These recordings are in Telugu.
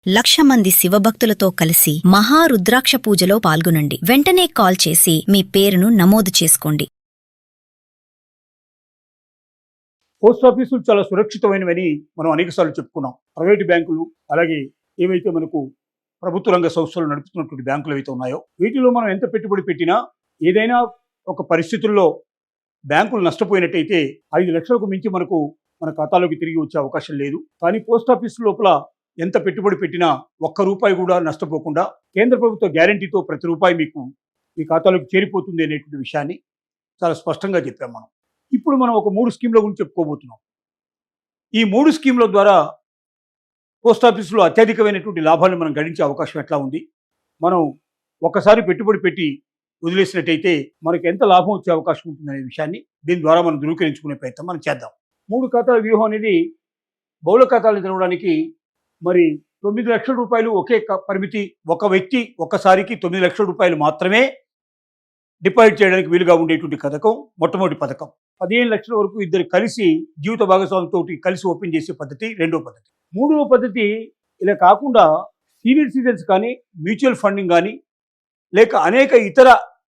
1,00,000 మంది శివభక్తులతో కలిసి మహారుద్రాక్ష పూజలో పాల్గొనండి. వెంటనే కాల్ చేసి మీ పేరును నమోదు చేసుకోండి. పోస్ట్ ఆఫీసులు చాలా సురక్షితమైనవని మనం అనేకసార్లు చెప్పుకున్నాం. ప్రైవేటు బ్యాంకులు, అలాగే ఏవైతే మనకు ప్రభుత్వ రంగ సంస్థలు నడుపుతున్నటువంటి బ్యాంకులు ఏవైతే ఉన్నాయో, వీటిలో మనం ఎంత పెట్టుబడి పెట్టినా ఏదైనా ఒక పరిస్థితుల్లో బ్యాంకులు నష్టపోయినట్టయితే 5 లక్షలకు మించి మన ఖాతాలోకి తిరిగి వచ్చే అవకాశం లేదు. కానీ పోస్ట్ ఆఫీసు లోపల ఎంత పెట్టుబడి పెట్టినా ₹1 కూడా నష్టపోకుండా కేంద్ర ప్రభుత్వ గ్యారంటీతో ప్రతి రూపాయి మీకు మీ ఖాతాలోకి చేరిపోతుంది అనేటువంటి విషయాన్ని చాలా స్పష్టంగా చెప్పాం మనం. ఇప్పుడు మనం ఒక 3 స్కీమ్ల గురించి చెప్పుకోబోతున్నాం. ఈ 3 స్కీమ్ల ద్వారా పోస్ట్ ఆఫీసులో అత్యధికమైనటువంటి లాభాలను మనం గడించే అవకాశం ఎట్లా ఉంది, మనం ఒకసారి పెట్టుబడి పెట్టి వదిలేసినట్టయితే మనకు ఎంత లాభం వచ్చే అవకాశం ఉంటుందనే విషయాన్ని దీని ద్వారా మనం ధృవీకరించుకునే ప్రయత్నం మనం చేద్దాం. 3 ఖాతాల వ్యూహం అనేది బహుళ ఖాతాలను తెరవడానికి మరి ₹9 లక్షల ఒకే పరిమితి, ఒక వ్యక్తి ఒక్కసారికి ₹9 లక్షల మాత్రమే డిపాజిట్ చేయడానికి వీలుగా ఉండేటువంటి పథకం మొట్టమొదటి పథకం. 15 లక్షల వరకు ఇద్దరు కలిసి జీవిత భాగస్వామితో కలిసి ఓపెన్ చేసే పద్ధతి రెండో పద్ధతి. మూడవ పద్ధతి ఇలా కాకుండా సీనియర్ సిటిజన్స్ కానీ, మ్యూచువల్ ఫండింగ్ కానీ, లేక అనేక ఇతర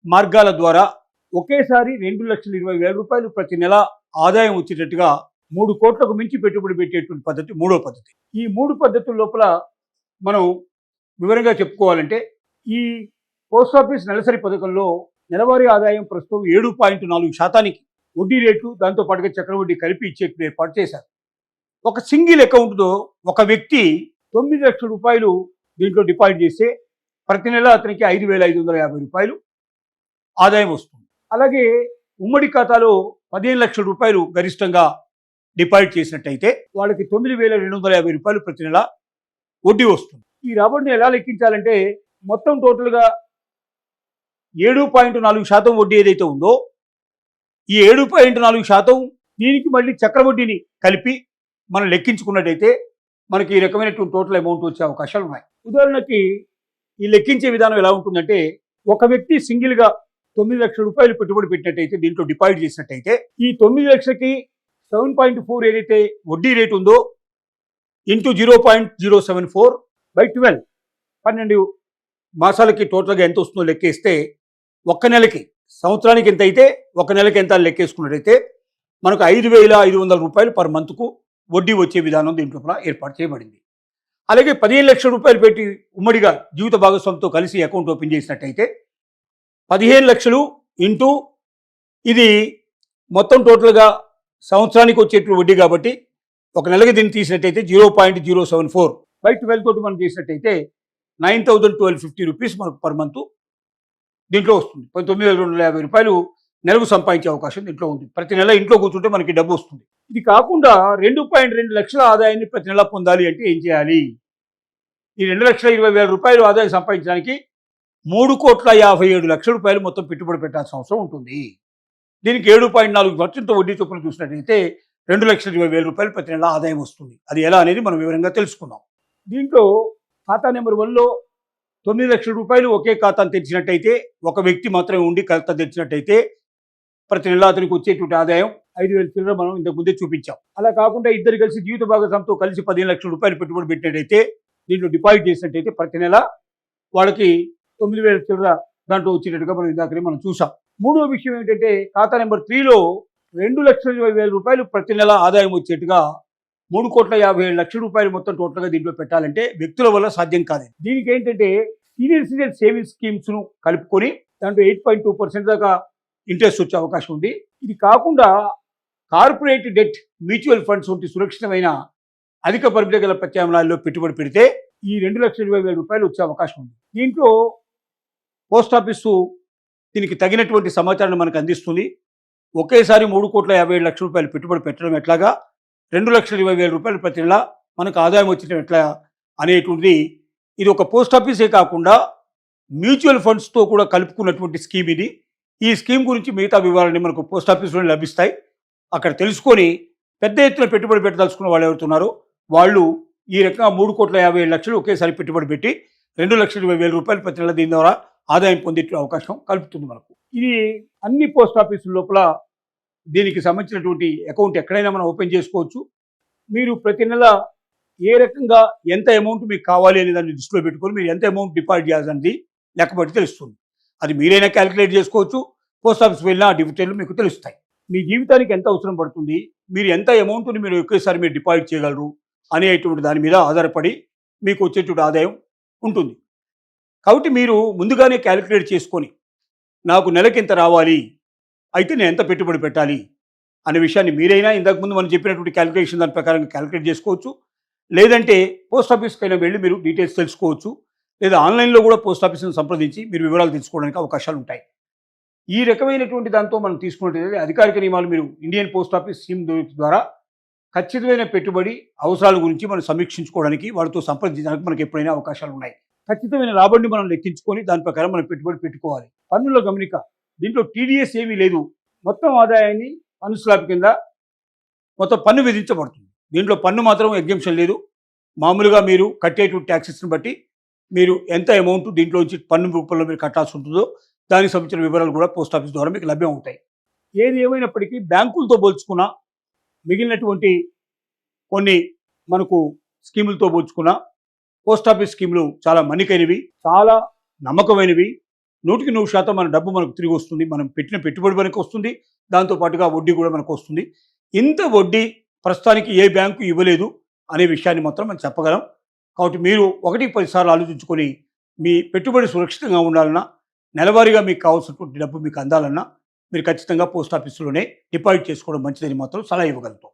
మార్గాల ద్వారా ఒకేసారి ₹2,20,000 ప్రతి నెల ఆదాయం వచ్చేటట్టుగా 3 కోట్లకు మించి పెట్టుబడి పెట్టేటువంటి పద్ధతి మూడో పద్ధతి. ఈ 3 పద్ధతుల లోపల మనం వివరంగా చెప్పుకోవాలంటే, ఈ పోస్ట్ ఆఫీస్ నెలసరి పథకంలో నెలవారీ ఆదాయం ప్రస్తుతం 7.4% వడ్డీ రేట్లు, దాంతో పాటుగా చక్రవడ్డీ కలిపి ఇచ్చేట్లు ఏర్పాటు చేశారు. ఒక సింగిల్ అకౌంట్తో ఒక వ్యక్తి ₹9 లక్షల దీంట్లో డిపాజిట్ చేస్తే ప్రతి నెల అతనికి ₹5,550 ఆదాయం వస్తుంది. అలాగే ఉమ్మడి ఖాతాలో ₹15 లక్షల గరిష్టంగా డిపాజిట్ చేసినట్టయితే వాళ్ళకి ₹9,250 ప్రతి నెల వడ్డీ వస్తుంది. ఈ రాబడిని ఎలా లెక్కించాలంటే, మొత్తం టోటల్గా 7.4% వడ్డీ ఏదైతే ఉందో, ఈ 7.4% దీనికి మళ్ళీ చక్రవడ్డీని కలిపి మనం లెక్కించుకున్నట్టయితే మనకి ఈ రకమైనటువంటి టోటల్ అమౌంట్ వచ్చే అవకాశాలు ఉన్నాయి. ఉదాహరణకి ఈ లెక్కించే విధానం ఎలా ఉంటుందంటే, ఒక వ్యక్తి సింగిల్గా ₹9 లక్షల పెట్టుబడి పెట్టినట్టయితే, దీంట్లో డిపాజిట్ చేసినట్టయితే, ఈ 9 లక్షలకి 7.4 ఏదైతే వడ్డీ రేటు ఉందో ఇంటూ 0.074/12 12 మాసాలకి టోటల్గా ఎంత వస్తుందో లెక్కేస్తే, ఒక్క నెలకి సంవత్సరానికి ఎంత అయితే ఒక నెలకి ఎంత లెక్కేసుకున్నట్టయితే మనకు ₹5,500 పర్ మంత్కు వడ్డీ వచ్చే విధానం దీంట్లో ఏర్పాటు చేయబడింది. అలాగే ₹15 లక్షల పెట్టి ఉమ్మడిగా జీవిత భాగస్వామితో కలిసి అకౌంట్ ఓపెన్ చేసినట్టయితే 15 లక్షలు ఇంటూ ఇది మొత్తం టోటల్గా సంవత్సరానికి వచ్చేటువంటి వడ్డీ కాబట్టి ఒక నెలకి దీన్ని తీసినట్టయితే 0.074/12 తోటి మనం చేసినట్టయితే ₹9,1250 మనకు పర్ మంత్ దీంట్లో వస్తుంది. ₹9,250 నెలకు సంపాదించే అవకాశం దీంట్లో ఉంది. ప్రతి నెల ఇంట్లో కూర్చుంటే మనకి డబ్బు వస్తుంది. ఇది కాకుండా 2.2 లక్షల ఆదాయాన్ని ప్రతి నెల పొందాలి అంటే ఏం చేయాలి? ఈ ₹2,20,000 ఆదాయం సంపాదించడానికి ₹3,57,00,000 మొత్తం పెట్టుబడి పెట్టాల్సిన అవసరం ఉంటుంది. దీనికి 7.4% వడ్డీ చొప్పున చూసినట్టయితే ₹2,20,000 ప్రతి నెల ఆదాయం వస్తుంది. అది ఎలా అనేది మనం వివరంగా తెలుసుకుందాం. దీంట్లో ఖాతా నెంబర్ 1లో ₹9 లక్షల ఒకే ఖాతాను తెరిచినట్టయితే, ఒక వ్యక్తి మాత్రమే ఉండి ఖాతా తెరిచినట్టయితే ప్రతి నెల అతనికి వచ్చేటువంటి ఆదాయం 5,000 చిల్లర మనం ఇంతకు ముందే చూపించాం. అలా కాకుండా ఇద్దరు కలిసి జీవిత భాగస్వామితో కలిసి ₹15 లక్షల పెట్టుబడి పెట్టినట్టయితే, దీంట్లో డిపాజిట్ చేసినట్టయితే ప్రతి నెల వాళ్ళకి 9,000 చిల్లర దాంట్లో వచ్చేటట్టుగా మనం ఇందాకనే మనం చూసాం. మూడో విషయం ఏంటంటే, ఖాతా నెంబర్ 3లో ₹2,20,000 ప్రతి నెల ఆదాయం వచ్చేట్టుగా ₹3,57,00,000 మొత్తం టోటల్గా దీంట్లో పెట్టాలంటే వ్యక్తుల వల్ల సాధ్యం కాదు. దీనికి ఏంటంటే, సీనియర్ సిటిజన్ సేవింగ్స్ స్కీమ్స్ను కలుపుకొని దాంట్లో 8.2% దాకా ఇంట్రెస్ట్ వచ్చే అవకాశం ఉంది. ఇది కాకుండా కార్పొరేట్ డెట్, మ్యూచువల్ ఫండ్స్ వంటి సురక్షితమైన అధిక పరిమితి గల ప్రత్యామ్నాయాల్లో పెట్టుబడి పెడితే ఈ ₹2,20,000 వచ్చే అవకాశం ఉంది. దీంట్లో పోస్ట్ ఆఫీసు దీనికి తగినటువంటి సమాచారాన్ని మనకు అందిస్తుంది. ఒకేసారి ₹3,57,00,000 పెట్టుబడి పెట్టడం ఎట్లాగా, ₹2,20,000 ప్రతి నెల మనకు ఆదాయం వచ్చేయడం ఎట్లా అనేటువంటిది, ఇది ఒక పోస్ట్ ఆఫీసే కాకుండా మ్యూచువల్ ఫండ్స్తో కూడా కలుపుకున్నటువంటి స్కీమ్ ఇది. ఈ స్కీమ్ గురించి మిగతా వివరాలన్నీ మనకు పోస్ట్ ఆఫీస్లోనే లభిస్తాయి. అక్కడ తెలుసుకొని పెద్ద ఎత్తున పెట్టుబడి పెట్టదలుచుకున్న వాళ్ళు ఎవరుతున్నారో వాళ్ళు ఈ రకంగా ₹3,57,00,000 ఒకేసారి పెట్టుబడి పెట్టి ₹2,20,000 ప్రతి నెల దీని ద్వారా ఆదాయం పొందే అవకాశం కలుపుతుంది మనకు. ఇది అన్ని పోస్ట్ ఆఫీసుల లోపల దీనికి సంబంధించినటువంటి అకౌంట్ ఎక్కడైనా మనం ఓపెన్ చేసుకోవచ్చు. మీరు ప్రతి నెల ఏ రకంగా ఎంత అమౌంట్ మీకు కావాలి అనే దాన్ని దృష్టిలో పెట్టుకొని మీరు ఎంత అమౌంట్ డిపాజిట్ చేయాలనేది లెక్కబట్టి తెలుస్తుంది. అది మీరైనా క్యాలిక్యులేట్ చేసుకోవచ్చు. పోస్ట్ ఆఫీస్ వెళ్ళినా ఆ డీటెయిల్ మీకు తెలుస్తాయి. మీ జీవితానికి ఎంత అవసరం పడుతుంది, మీరు ఎంత అమౌంట్ని మీరు ఒకేసారి మీరు డిపాజిట్ చేయగలరు అనేటువంటి దాని మీద ఆధారపడి మీకు వచ్చేటువంటి ఆదాయం ఉంటుంది. కాబట్టి మీరు ముందుగానే క్యాలిక్యులేట్ చేసుకొని నాకు నెలకి ఇంత రావాలి, అయితే నేను ఎంత పెట్టుబడి పెట్టాలి అనే విషయాన్ని మీరైనా ఇంతకుముందు మనం చెప్పినటువంటి క్యాలిక్యులేషన్ దాని ప్రకారంగా క్యాలిక్యులేట్ చేసుకోవచ్చు. లేదంటే పోస్ట్ ఆఫీస్కైనా వెళ్ళి మీరు డీటెయిల్స్ తెలుసుకోవచ్చు. లేదా ఆన్లైన్లో కూడా పోస్ట్ ఆఫీస్ని సంప్రదించి మీరు వివరాలు తెలుసుకోవడానికి అవకాశాలు ఉంటాయి. ఈ రకమైనటువంటి దాంతో మనం తీసుకున్నట్లయితే అధికారిక నియమాలు మీరు ఇండియన్ పోస్ట్ ఆఫీస్ స్కీమ్ ద్వారా ఖచ్చితమైన పెట్టుబడి అవసరాల గురించి మనం సమీక్షించుకోవడానికి వాళ్ళతో సంప్రదించడానికి మనకి ఎప్పుడైనా అవకాశాలు ఉన్నాయి. ఖచ్చితమైన రాబడిని మనం లెక్కించుకొని దాని ప్రకారం మనం పెట్టుబడి పెట్టుకోవాలి. పన్నుల గమనిక, దీంట్లో టీడీఎస్ ఏమీ లేదు. మొత్తం ఆదాయాన్ని పన్ను స్లాబ్ కింద మొత్తం పన్ను విధించబడుతుంది. దీంట్లో పన్ను మాత్రం ఎగ్జంప్షన్ లేదు. మామూలుగా మీరు కట్టేటువంటి ట్యాక్సెస్ని బట్టి మీరు ఎంత అమౌంట్ దీంట్లోంచి పన్ను రూపంలో మీరు కట్టాల్సి ఉంటుందో దానికి సంబంధించిన వివరాలు కూడా పోస్ట్ ఆఫీస్ ద్వారా మీకు లభ్యం అవుతాయి. ఏది ఏమైనప్పటికీ బ్యాంకులతో పోల్చుకున్న మిగిలినటువంటి కొన్ని మనకు స్కీములతో పోల్చుకున్న పోస్ట్ ఆఫీస్ స్కీములు చాలా మన్నికైనవి, చాలా నమ్మకమైనవి. 100% మన డబ్బు మనకు తిరిగి వస్తుంది. మనం పెట్టిన పెట్టుబడి మనకు వస్తుంది. దాంతోపాటుగా వడ్డీ కూడా మనకు వస్తుంది. ఇంత వడ్డీ ప్రస్తుతానికి ఏ బ్యాంకు ఇవ్వలేదు అనే విషయాన్ని మాత్రం మనం చెప్పగలం. కాబట్టి మీరు 1-10 సార్లు ఆలోచించుకొని మీ పెట్టుబడి సురక్షితంగా ఉండాలన్నా, నెలవారీగా మీకు కావాల్సినటువంటి డబ్బు మీకు అందాలన్నా మీరు ఖచ్చితంగా పోస్ట్ ఆఫీసులోనే డిపాజిట్ చేసుకోవడం మంచిదని మాత్రం సలహా ఇవ్వగలుగుతాం.